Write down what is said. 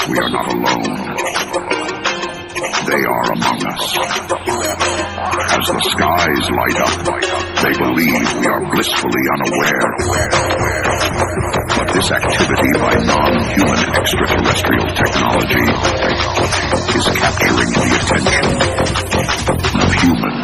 We are not alone. They are among us. As the skies light up, they believe we are blissfully unaware. But this activity by non-human extraterrestrial technology is capturing the attention of humans.